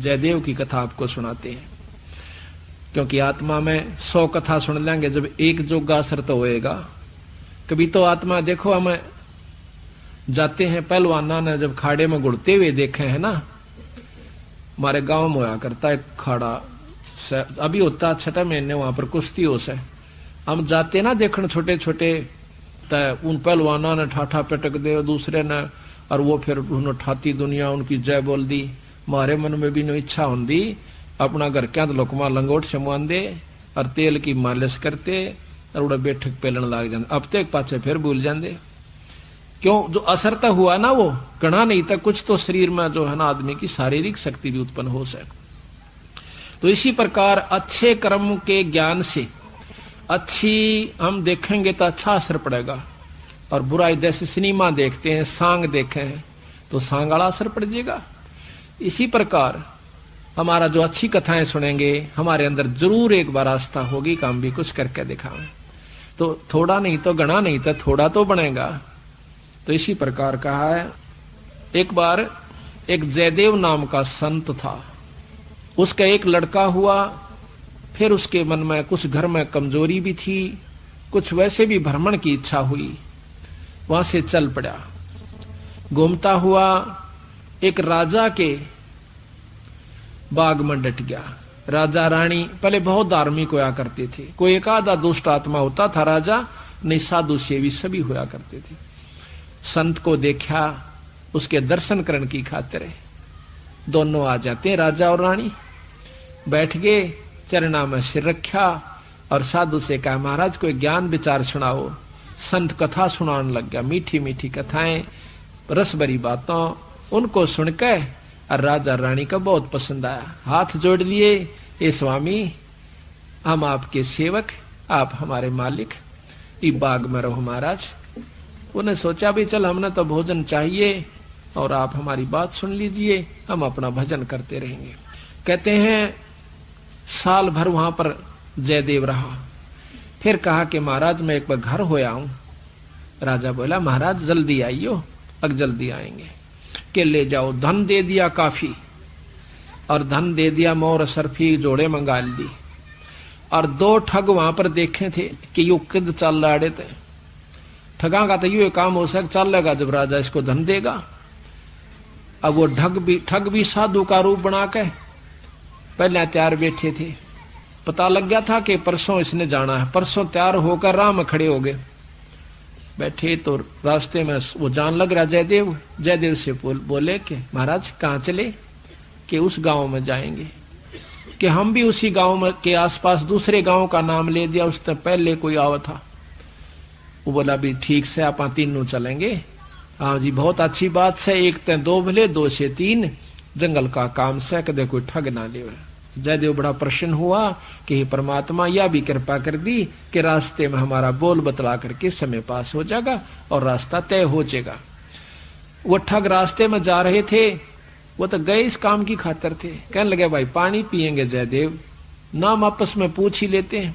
जयदेव की कथा आपको सुनाते हैं, क्योंकि आत्मा में 100 कथा सुन लेंगे, जब एक जोगा असर तो होएगा। कभी तो आत्मा देखो, हम जाते हैं पहलवाना ने जब खाड़े में गुड़ते हुए देखे हैं ना, हमारे गांव में होया करता है खाड़ा, अभी होता 6 महीने वहां पर कुश्ती हो से, हम जाते ना देखने छोटे छोटे, उन पहलवाना ने ठाठा पटक दे दूसरे ने, और वो फिर उन्होंने ठाती दुनिया उनकी जय बोल दी। हमारे मन में भी नो इच्छा होंगी अपना घर क्या लोकमा लंगोट छमुआन दे और तेल की मालिश करते और उड़ा बैठक पेलन लाग जाते, अब तक पाचे फिर भूल जाते। क्यों? जो असर तो हुआ ना वो गणा नहीं था, कुछ तो शरीर में जो है ना आदमी की शारीरिक शक्ति भी उत्पन्न हो सके। तो इसी प्रकार अच्छे कर्म के ज्ञान से अच्छी हम देखेंगे तो अच्छा असर पड़ेगा, और बुराई जैसे सिनेमा देखते हैं, सांग देखे हैं तो सांग वाला असर पड़ जाएगा। इसी प्रकार हमारा जो अच्छी कथाएं सुनेंगे, हमारे अंदर जरूर एक बार आस्था होगी कि हम भी कुछ करके दिखाएं, तो थोड़ा नहीं तो गणा नहीं तो थोड़ा तो बनेगा। तो इसी प्रकार कहा है। एक बार एक जयदेव नाम का संत था, उसका एक लड़का हुआ, फिर उसके मन में कुछ घर में कमजोरी भी थी, कुछ वैसे भी भ्रमण की इच्छा हुई, वहां से चल पड़ा। घूमता हुआ एक राजा के बाग में डट गया। राजा रानी पहले बहुत धार्मिक होया करते थे, कोई एक आधा दुष्ट आत्मा होता था राजा, नहीं साधु सेवी सभी होया करते थे। संत को देखा, उसके दर्शन करने की खातिर दोनों आ जाते हैं, राजा और रानी। बैठ गए, चरणा में सिर रखा और साधु से कहा, महाराज कोई ज्ञान विचार सुनाओ। संत कथा सुनाने लग गया, मीठी मीठी कथाएं, रस भरी बातों। उनको सुनकर और राजा रानी का बहुत पसंद आया, हाथ जोड़ लिए, ए स्वामी हम आपके सेवक, आप हमारे मालिक, इस बाग में रहो महाराज। उन्हें सोचा भी चल हमने तो भोजन चाहिए और आप हमारी बात सुन लीजिए, हम अपना भजन करते रहेंगे। कहते हैं साल भर वहां पर जयदेव रहा, फिर कहा कि महाराज मैं एक बार घर होया हूं। राजा बोला महाराज जल्दी आइयो, अब जल्दी आएंगे। के ले जाओ, धन दे दिया काफी, और धन दे दिया, मोर सरफी जोड़े मंगा ली। और 2 ठग वहां पर देखे थे कि यू किद चल रहे थे, ठगा का तो यू काम हो सक चल लेगा जब राजा इसको धन देगा। अब वो ठग भी साधु का रूप बना के पहले तैयार बैठे थे, पता लग गया था कि परसों इसने जाना है। परसों तैयार होकर राह में खड़े हो गए, बैठे तो रास्ते में वो जान लग रहा जयदेव। जयदेव से बोले कि महाराज कहाँ चले? कि उस गांव में जाएंगे। कि हम भी उसी गांव में के आसपास दूसरे गांव का नाम ले दिया, उससे पहले कोई आवा था। वो बोला भी ठीक से आप तीनों चलेंगे। हाँ जी बहुत अच्छी बात से, एक ते 2 भले 2 से 3, जंगल का काम से कदे कोई ठग ना ले। जयदेव बड़ा प्रसन्न हुआ कि परमात्मा यह भी कृपा कर दी कि रास्ते में हमारा बोल बतला करके समय पास हो जाएगा और रास्ता तय हो जाएगा। वो ठग रास्ते में जा रहे थे, वो तो गए इस काम की खातिर थे। कहने लगे भाई पानी पिएंगे जयदेव? नाम आपस में पूछ ही लेते हैं।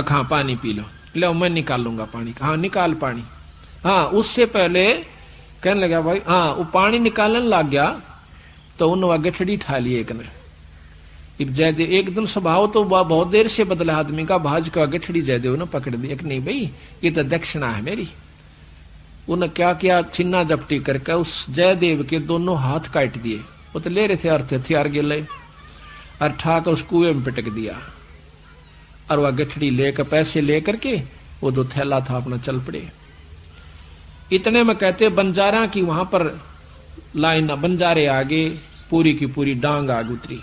हाँ पानी पी लो, लो मैं निकाल लूंगा पानी। हाँ निकाल पानी। हाँ उससे पहले कहने लगा भाई, हाँ वो पानी निकालने लग गया तो उन्होंने गठड़ी ठा ली एक ने। जयदेव एक दिन स्वभाव तो बहुत देर से बदला आदमी का, भाज का गठड़ी जयदेव ने पकड़ दी। एक नहीं भाई ये तो दक्षिणा है मेरी। उन्हें क्या किया, छिन्ना जपटी करके उस जयदेव के दोनों हाथ काट दिए। वो तो ले रहे थे अर्थ हथियार गिले, और ठाकर उस कुएं में पिटक दिया। और वह गठड़ी लेकर पैसे लेकर के वो जो थैला था अपना चल पड़े। इतने में कहते बंजारा की वहां पर लाइन, बंजारे आगे पूरी की पूरी डांग आग उतरी।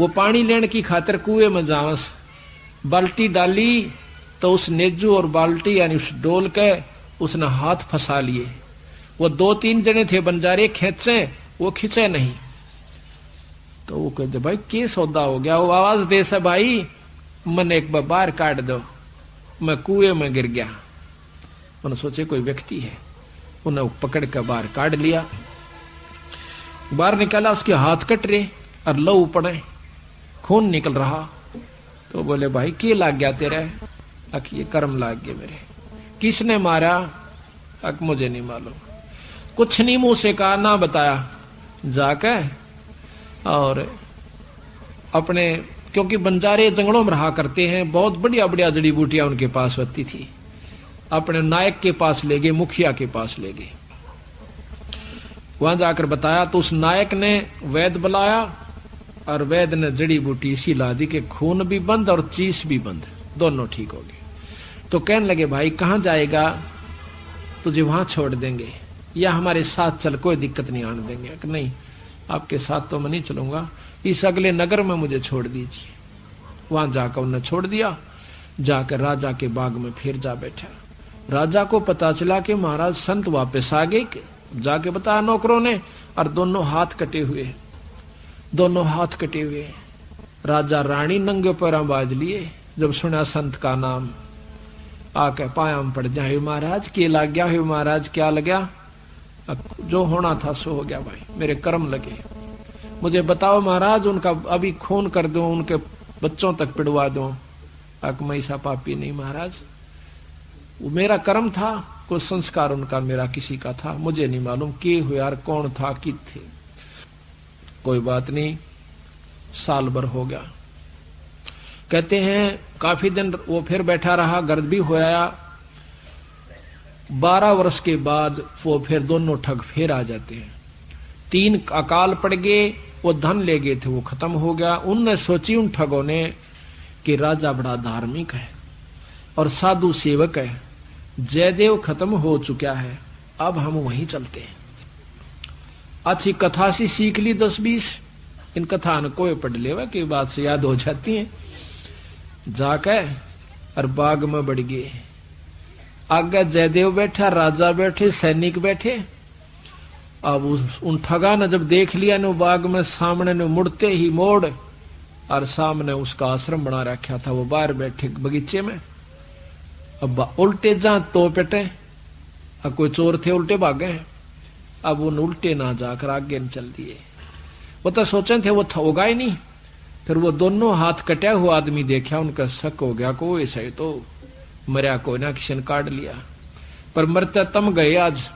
वो पानी लेने की खातिर कुएं में जावस, बाल्टी डाली तो उस नेजू और बाल्टी यानी उस डोल के उसने हाथ फंसा लिए। वो 2-3 जने थे बंजारे, खेचे वो खिंचे नहीं। तो वो कहते भाई क्या सौदा हो गया? वो आवाज दे से भाई मन एक बार बाहर काट दो, मैं कुएं में गिर गया। उन्होंने सोचे कोई व्यक्ति है, उन्हें पकड़ कर बाहर काट लिया। बाहर निकाला, उसके हाथ कट रहे और लहू पड़े, खून निकल रहा। तो बोले भाई क्या लाग गया तेरे? अक ये कर्म लाग गए मेरे। किसने मारा? मुझे नहीं मालूम। कुछ नहीं मुंह से कहा, ना बताया। जाकर और अपने, क्योंकि बंजारे जंगलों में रहा करते हैं, बहुत बढ़िया बढ़िया जड़ी बूटियां उनके पास होती थी। अपने नायक के पास ले गए, मुखिया के पास ले गए। वहां जाकर बताया तो उस नायक ने वैद्य बुलाया और वैद्य ने जड़ी बूटी इसी ला दी कि खून भी बंद और चीस भी बंद, दोनों ठीक हो गए। तो कहने लगे भाई कहां जाएगा, तुझे वहां छोड़ देंगे या हमारे साथ चल, कोई दिक्कत नहीं आने देंगे। कि नहीं, आपके साथ तो मैं नहीं चलूंगा, इस अगले नगर में मुझे छोड़ दीजिए। वहां जाकर उन्हें छोड़ दिया। जाकर राजा के बाग में फिर जा बैठा। राजा को पता चला कि महाराज संत वापस आ गए। जाके बताया नौकरों ने, और दोनों हाथ कटे हुए, दोनों हाथ कटे हुए। राजा रानी नंगे पैरों बाज लिए। जब सुना संत का नाम, आके पाया में पड़ जाए, महाराज के लग गया है, महाराज क्या लगा? जो होना था सो हो गया भाई, मेरे कर्म लगे। मुझे बताओ महाराज, उनका अभी खून कर दो, उनके बच्चों तक पिड़वा दो। मैं ऐसा पापी नहीं महाराज, वो मेरा कर्म था, कोई संस्कार उनका मेरा किसी का था, मुझे नहीं मालूम के हुए यार, कौन था कि थे। कोई बात नहीं, साल भर हो गया। कहते हैं काफी दिन वो फिर बैठा रहा, गर्द भी होया। 12 वर्ष के बाद वो फिर दोनों ठग फिर आ जाते हैं। 3 अकाल पड़ गए, वो धन ले गए थे, वो खत्म हो गया। उनने सोची उन ठगों ने कि राजा बड़ा धार्मिक है और साधु सेवक है, जयदेव खत्म हो चुका है, अब हम वहीं चलते हैं। अच्छी कथा सी सीख ली 10-20, इन कथा न कोई पढ़ लेवा की बात से याद हो जाती है। जाकर और बाग में बढ़ गए। आगे जयदेव बैठा, राजा बैठे, सैनिक बैठे। अब उन ठगा ने जब देख लिया ने बाग में सामने ने मुड़ते ही मोड़, और सामने उसका आश्रम बना रखा था, वो बाहर बैठे बगीचे में। अब उल्टे जा तो पेटे, अब कोई चोर थे उल्टे भागे। अब उन उल्टे ना जाकर आगे न चल दिए। वो तो सोचे थे वो होगा ही नहीं। फिर वो दोनों हाथ कटा हुआ आदमी देखा, उनका शक हो गया को ऐसा ही तो मरिया को ना किसी ने काट लिया। पर मरते तम गए आज,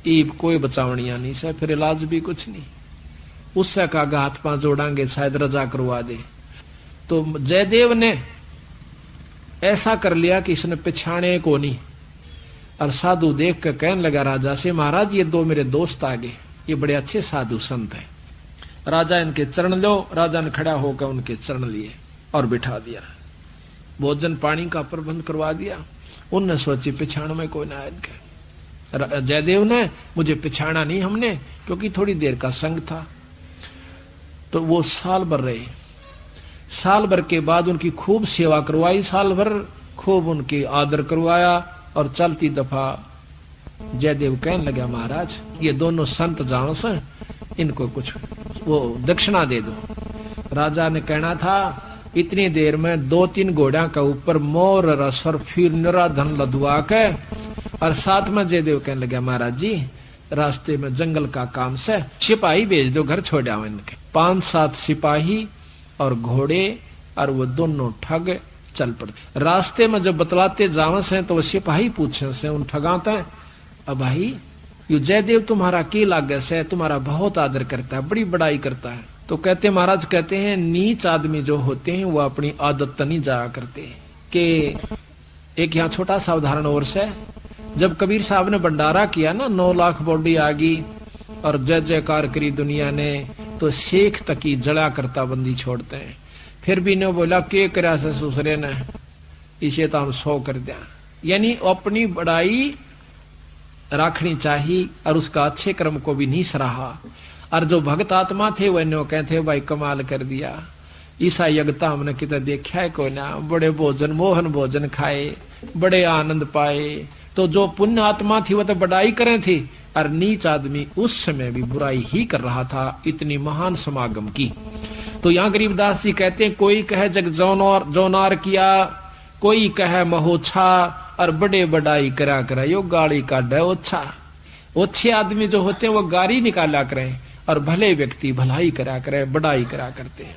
ईब कोई बचावनिया नहीं से, फिर इलाज भी कुछ नहीं। उससे कहा हाथ पांव जोड़ांगे शायद रजा करवा दे। तो जयदेव ने ऐसा कर लिया कि इसने पिछाने को नहीं। और साधु देख कर कहने लगा राजा से, महाराज ये 2 मेरे दोस्त आ गए, ये बड़े अच्छे साधु संत हैं, राजा इनके चरण लो। राजा ने खड़ा होकर उनके चरण लिए और बिठा दिया। भोजन पानी का प्रबंध करवा दिया। उनने सोची पिछाण में कोई ना इनके। जयदेव ने मुझे पिछाड़ा नहीं हमने, क्योंकि थोड़ी देर का संग था। तो वो साल भर रहे। साल भर के बाद उनकी खूब सेवा करवाई, साल भर खूब उनकी आदर करवाया। और चलती दफा जयदेव कहने लगा, महाराज ये दोनों संत जानो से, इनको कुछ वो दक्षिणा दे दो। राजा ने कहना था इतनी देर में 2-3 घोड़ा का ऊपर मोर रस और फिर निरा धन लदवा के। और साथ में जयदेव कहने लगा, महाराज जी रास्ते में जंगल का काम से सिपाही भेज दो, घर छोड़ आओ इनके। 5-7 सिपाही और घोड़े, और वो दोनों ठग चल पड़ते। रास्ते में जब बतलाते जावे से तो वो सिपाही पूछे से उन ठगाते, अब भाई ये जयदेव तुम्हारा के लागे से, तुम्हारा बहुत आदर करता है, बड़ी बड़ाई करता है। तो कहते महाराज, कहते हैं नीच आदमी जो होते हैं वो अपनी आदत नहीं जाया करते। कि एक यहाँ छोटा सा उदाहरण और से, जब कबीर साहब ने भंडारा किया ना, 9 लाख बॉडी आ गई और जय जयकार करी दुनिया ने, तो शेख तकी जड़ा करता बंदी छोड़ते हैं। फिर भी ने बोला के करा से ससुरे ने, इसे तो हम 100 कर दिया। यानी अपनी बड़ाई रखनी चाहिए और उसका अच्छे कर्म को भी नहीं सराहा। और जो भक्त आत्मा थे वो इन्हों कहते भाई कमाल कर दिया, ईसा यज्ञता हमने कितना देखा है कोई ना, बड़े भोजन मोहन भोजन खाए, बड़े आनंद पाए। तो जो पुण्य आत्मा थी वो तो बड़ाई करे थी, और नीच आदमी उस समय भी बुराई ही कर रहा था, इतनी महान समागम की। तो यहाँ गरीबदास जी कहते हैं, कोई कहे जग जोनार किया, कोई कहे महोछा, और बड़े बड़ाई करा यो गाड़ी का डे ओछा। अच्छे आदमी जो होते हैं वो गाड़ी निकाला करें, और भले व्यक्ति भलाई करा करे, बड़ाई करा करते हैं।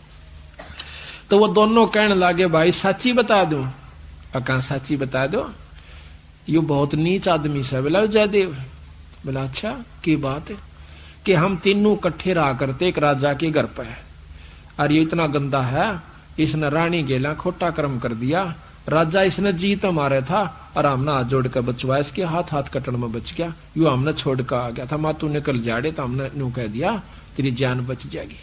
तो वो दोनों कहने लगे, भाई सच्ची बता दूं? कहा सच्ची बता दो, यू बहुत नीच आदमी से। बोला जयदेव। बोला अच्छा की बात है? कि हम तीनों इकट्ठे रहा करते एक राजा के घर पर, और ये इतना गंदा है, इसने रानी गेला खोटा कर्म कर दिया, राजा इसने जीत मारे था और हमने हाथ जोड़ कर बचवाया, इसके हाथ हाथ कटन में बच गया, यू हमने छोड़ कर आ गया था, मातू निकल जाड़े तो हमने यूं कह दिया तेरी जान बच जाएगी।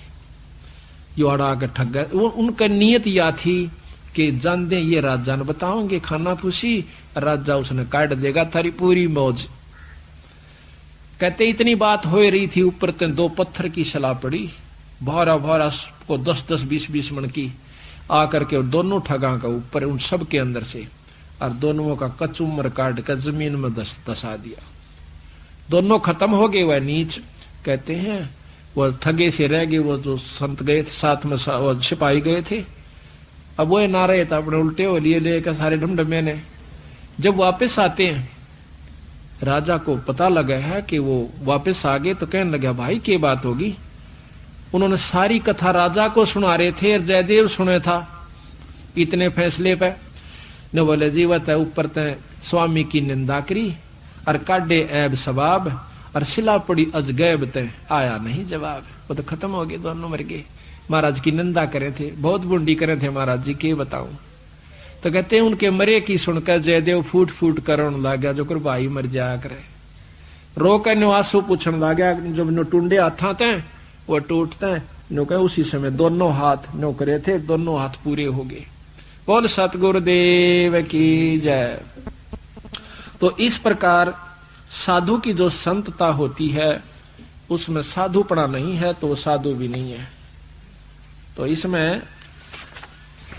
यू अड़ा के ठग गए। उनका नियत यह थी कि जान दे ये राजा ने बताओगे खाना पूछी, राजा उसने काट देगा थारी पूरी मौज। कहते इतनी बात हो रही थी, ऊपर ते 2 पत्थर की सलाह पड़ी, भारा भारा को 10-10 20-20 मन की आकर के दोनों ठगा का ऊपर उन सब के अंदर से, और दोनों का कचुमर काट कर जमीन में दसा दिया। दोनों खत्म हो गए। वह नीच कहते हैं वो ठगे से रह गए, वो जो संत गए थे साथ में वो सिपाही गए थे, अब वो ना रहे था, अपने उल्टे हो लिए लेकर सारे ढमढमे ने। जब वापस आते हैं राजा को पता लगा है कि वो वापस आ गए, तो कहने लगा भाई क्या बात होगी। उन्होंने सारी कथा राजा को सुना रहे थे और जयदेव सुने था इतने फैसले पे। न बोले जीवत है ऊपर तय स्वामी की निंदा करी और काटे ऐब सवाब, और सिला पड़ी अजगैब तय आया नहीं जवाब। वो तो खत्म हो गए, दोनों मर गए। महाराज की निंदा करे थे, बहुत बुंडी करे थे महाराज जी, के बताऊं। तो कहते हैं उनके मरे की सुनकर जयदेव फूट फूट करने लगा, जो कर भाई मर जाया करे। रो कर निवासो पूछने लगा, जब नो टूंडे हाथा थे वो टूटते हैं नो कहे, उसी समय दोनों हाथ नो करे थे, दोनों हाथ पूरे हो गए। बोल सतगुरुदेव की जय। तो इस प्रकार साधु की जो संतता होती है उसमें साधुपना नहीं है तो वो साधु भी नहीं है। तो इसमें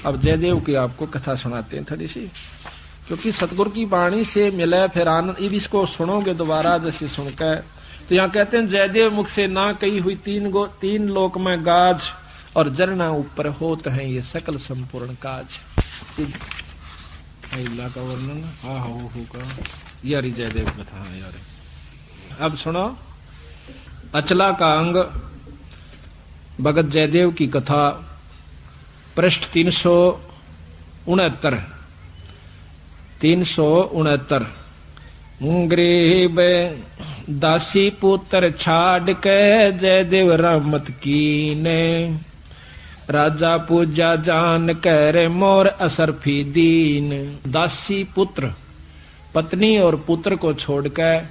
अब जयदेव की आपको कथा सुनाते हैं थोड़ी सी, क्योंकि सतगुरु की वाणी से मिले फिर आनंद। अब इसको सुनोगे दोबारा जैसे सुनकर, तो यहाँ कहते हैं जयदेव मुख से ना कही हुई 3 लोक में गाज, और जरना ऊपर होत है ये सकल संपूर्ण काज। का वर्णन हाँ होगा यारी जयदेव कथा यार। अब सुनो अचला का अंग भगत जयदेव की कथा, पृष्ठ 369। गरीब दासी पुत्र छाड़ के जयदेव रामत कीने, राजा पूजा जान कर मोर असरफी दीन। दासी पुत्र पत्नी और पुत्र को छोड़कर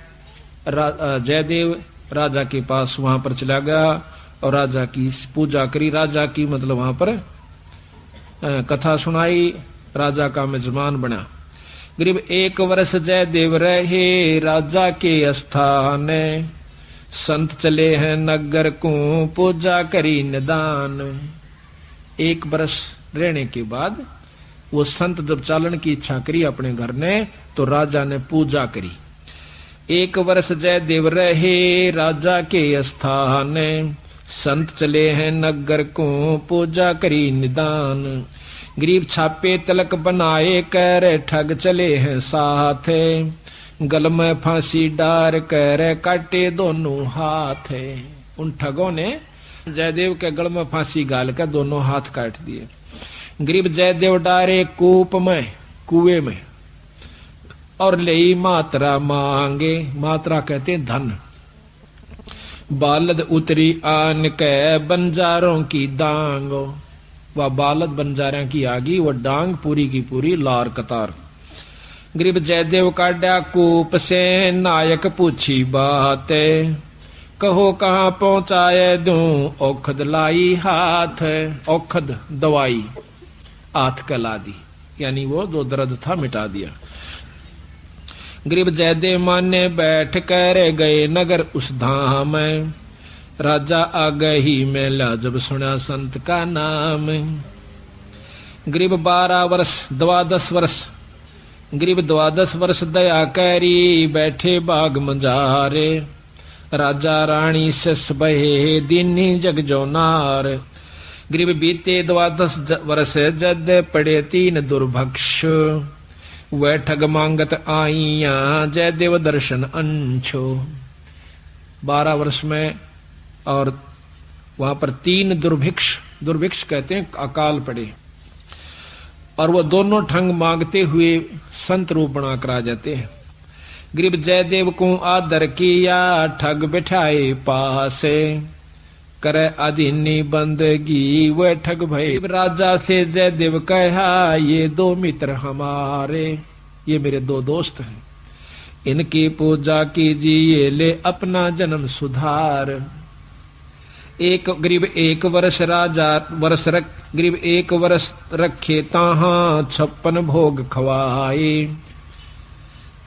जयदेव राजा के पास वहां पर चला गया और राजा की पूजा करी। राजा की मतलब वहां पर कथा सुनाई, राजा का मेजबान बना। गरीब 1 वर्ष जयदेव रहे राजा के स्थान, संत चले हैं नगर को पूजा करी निदान। 1 वर्ष रहने के बाद वो संत जब चालन की इच्छा करी अपने घर ने, तो राजा ने पूजा करी। 1 वर्ष जयदेव रहे राजा के स्थान, संत चले हैं नगर को पूजा करी निदान। गरीब छापे तिलक बनाए कर ठग चले हैं साथ, गल में फांसी डार कर काटे दोनों हाथ। उन ठगों ने जयदेव के गल में फांसी गाल कर दोनों हाथ काट दिए। गरीब जयदेव डारे कूप में, कुएं में, और ले मात्रा मांगे। मात्रा कहते हैं धन। बालद उतरी आन के बंजारों की दांगो। वह बालद बंजारों की आगी, वह डांग पूरी की पूरी लार कतार। गरीब जयदेव काटा कूप से नायक पूछी बात, कहो कहाँ पहुंचाए दूं औखद लाई हाथ। औखद दवाई हाथ कला दी, यानी वो जो दर्द था मिटा दिया। गरीब जयदेव माने बैठ कर गए नगर उस धाम, राजा आ गई मेला जब सुना संत का नाम। गरीब 12 वर्ष 12 वर्ष, गरीब 12 वर्ष दया करी बैठे बाग मंजारे। राजा रानी सस बहे दीनी जग जो नार। गरीब बीते 12 वर्ष जद पड़े 3 दुर्भक्ष, वह ठग मांगत आईया जयदेव दर्शन अंशो। 12 वर्ष में और वहां पर 3 दुर्भिक्ष कहते हैं अकाल पड़े, और वो दोनों ठग मांगते हुए संत रूप बनाकर आ जाते हैं। गरीब जयदेव को आदर किया ठग बिठाए पासे करे अधीनी बंदगी वह ठग भय। राजा से जयदेव कहा ये दो मित्र हमारे, ये मेरे दो दोस्त हैं, इनकी पूजा कीजिए ले अपना जन्म सुधार। एक गरीब एक वर्ष गरीब एक वर्ष रखे ताहा 56 भोग खवाए।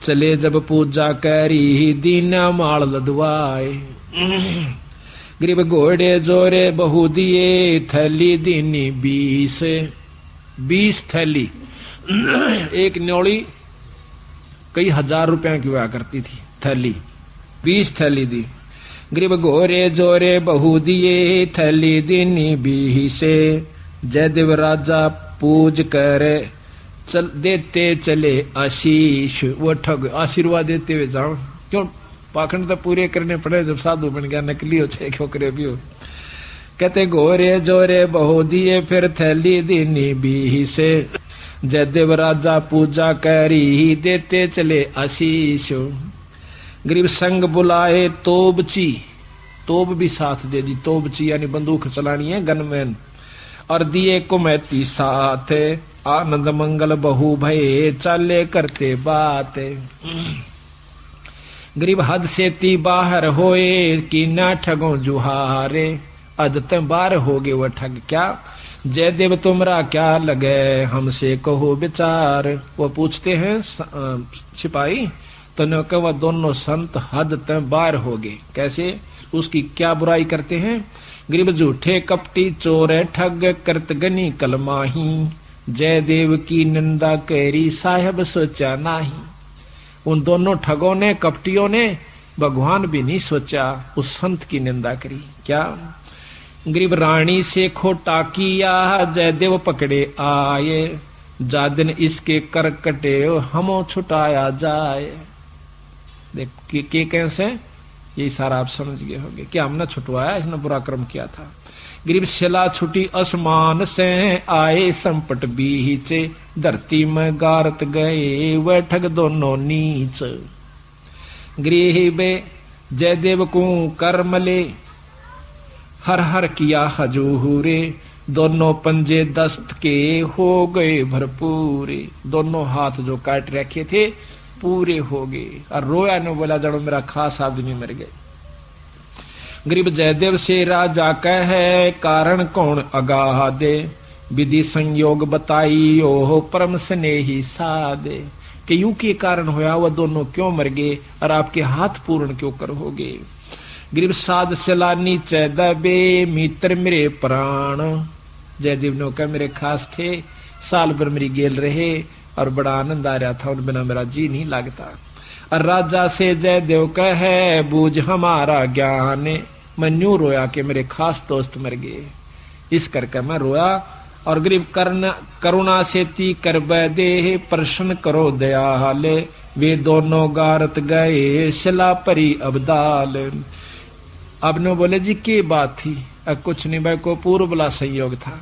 चले जब पूजा करी दीना माल लदवाए। गरीब घोड़े जोरे बहु दिए थैली दीनी 20 थैली। एक न्योली कई हजार रुपया की हुआ करती थी थैली, 20 थैली दी। गरीब घोरे जोरे बहु दिए थैली दीनी 20। जयदेव राजा पूज करे चल देते चले आशीष। वो ठग आशीर्वाद देते हुए जाओ, क्यों पाखंड तो पूरे करने पड़े, जब साधु बन गया नकली हो चाहे खोकरे भी हो। कहते घोरे जोरे बहु दिए फिर थैली दीनी 20। जयदेव राजा पूजा करी देते चले आशीष। गरीब संग बुलाए तोबची, तोब भी साथ दे दी। तोबची यानी बंदूक चलानी है, गनमैन। और दिए कुमैती साथ आनंद मंगल बहु भये चाले करते बात। गरीब हद से ती बाहर होए कि ना ठगो जुहारे। अदत बाहर हो गए वह ठग क्या। जयदेव तुमरा क्या लगे हमसे कहो विचार। वो पूछते हैं सिपाही, तो न कह वह दोनों संत हद तक बाहर हो गए। कैसे, उसकी क्या बुराई करते हैं। गरीब झूठे कपटी चोर ठग करत गनी कलमाही। जयदेव की निंदा करी साहेब सोचा नाही। उन दोनों ठगों ने कपटियों ने भगवान भी नहीं सोचा, उस संत की निंदा करी। क्या गरीब रानी से खोटा किया जयदेव पकड़े आए। जा दिन इसके कर कटे हमो छुटाया जाए। देख के कैसे, यही सारा आप समझ गए होंगे कि हमने छुटवाया, इसने बुरा कर्म किया था। गरीब शिला छुटी आसमान से आए संपट बीचे। धरती में गारत गए वह ठग दोनों नीच। गरीब जयदेव को कर्मले हर हर किया हजूरे। दोनों पंजे दस्त के हो गए भरपूरे। दोनों हाथ जो काट रखे थे पूरे हो गए। और रोया ने बोला जड़ो मेरा खास आदमी मर गए। गरीब जयदेव से राजा कहे कारण कौन अगाह दे। विधि संयोग बताई ओह परम स्नेही सादे। कि यूं के कारण होया वह दोनों क्यों मर गए और आपके हाथ पूर्ण क्यों कर हो गए। गरीब साध सलानी चैदबे मित्र मेरे प्राण। जयदेव ने कहा मेरे खास थे, साल भर मेरी गेल रहे और बड़ा आनंद आ रहा था, उन बिना मेरा जी नहीं लगता। और राजा से जयदेव कहे बूझ हमारा ज्ञान। मैं न्यू रोया कि मेरे खास दोस्त मर गए, इस करके मैं रोया। और गरीब करुणा से ती कर दे प्रश्न करो दयाले। वे दोनों गारत गए शिला परी अबदाल। अब ने बोले जी की बात थी। कुछ नहीं भाई, को पूर्वला संयोग था।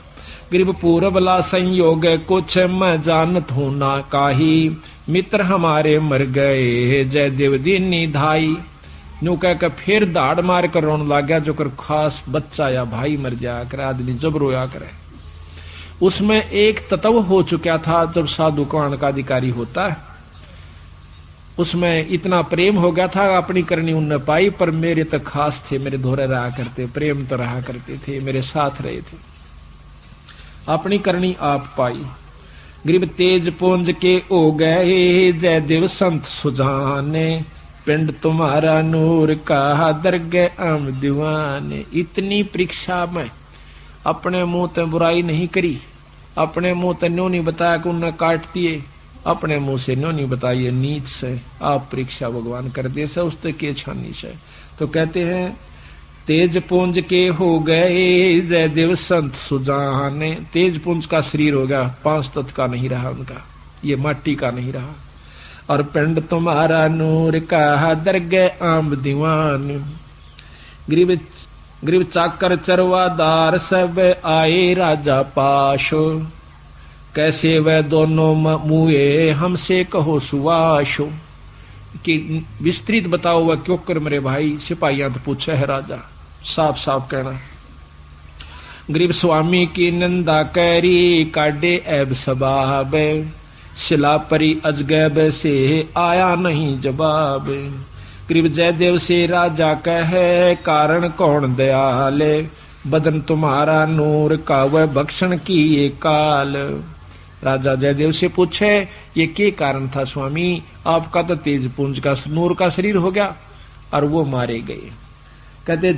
गरीब पूर्वला संयोग कुछ मैं जानत हूं ना काही। मित्र हमारे मर गए जयदेव दीनी धाई। न्यू कह कर फिर दाड़ मार कर रोने लग गया। जो कर खास बच्चा या भाई मर जाया करे, आदमी जब रोया करे। उसमें एक तत्व हो चुका था, जब साधु कौन का अधिकारी होता है उसमें इतना प्रेम हो गया था, अपनी करनी उनने पाई। पर मेरे तो खास थे, मेरे धोरे रहा करते, प्रेम तो रहा करते थे, मेरे साथ रहे थे। अपनी करनी आप पाई। गरीब तेज पुंज के हो गए जयदेव संत सुजाने। पिंड तुम्हारा नूर का दरगे आम दीवाने। इतनी परीक्षा में अपने मुंह ते बुराई नहीं करी, अपने मुंह ते न्यों नहीं बताया कि उन्हें काट दिए, अपने मुंह से न्यों नहीं बताइए नीच से। आप परीक्षा भगवान कर दे से उसते के छानी से। तो कहते हैं तेज पुंज के हो गए जयदेव संत सुजाने। तेज पुंज का शरीर हो गया, 5 तत्व का नहीं रहा उनका, ये माटी का नहीं रहा। और पिंड तुम्हारा नूर का दरगे आम दीवान। गरीब चाकर चरवादार सब आए राजा पाशो। कैसे वह दोनों मुए हमसे कहो सुवाशो। कि विस्तृत बताओ वह क्यों कर मेरे भाई। सिपाहियां तो पूछे है राजा, साफ साफ कहना। गरीब स्वामी की निंदा कैरी काडे ऐब सबाब, शिला परी अजगैब से आया नहीं जवाब। गरीब जयदेव से राजा कहे कारण कौन दयाल, बदन तुम्हारा नूर का वह भक्षण की ये काल। राजा जयदेव से पूछे ये क्या कारण था स्वामी, आपका तो तेज पुंज का नूर का शरीर हो गया और वो मारे गए। कहते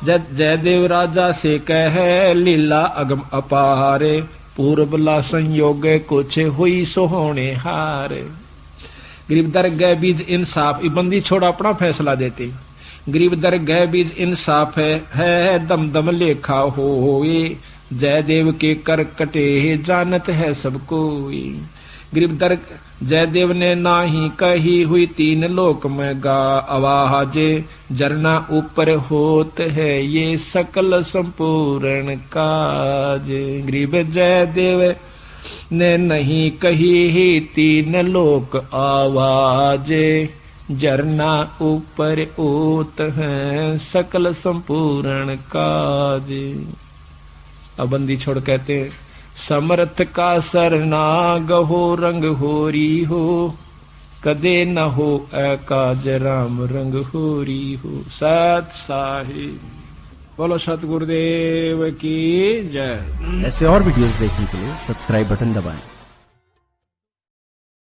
जयदेव राजा से कहे लीला अगम अपारे, पूर्वला संयोग कुछ हुई सोहोने हार। गरीब दर गए बीज इंसाफ, बंदी छोड़ अपना फैसला देते। गरीब दर गए बीज इंसाफ है दम दम लेखा होए, जयदेव के कर कटे जानत है सबको। गरीब दर जयदेव ने नाही कही हुई तीन लोक में गा आवाज, जरना ऊपर होत है ये सकल संपूर्ण काज। गरीब जयदेव ने नहीं कही ही तीन लोक आवाज, जरना ऊपर होत है सकल संपूर्ण काज। अब बंदी छोड़ कहते समर्थ का सरना गहो रंग होरी हो, कदे न हो काज राम रंग होरी हो। सत साहिब बोलो सतगुरुदेव की जय। ऐसे और वीडियोस देखने के लिए सब्सक्राइब बटन दबाएं।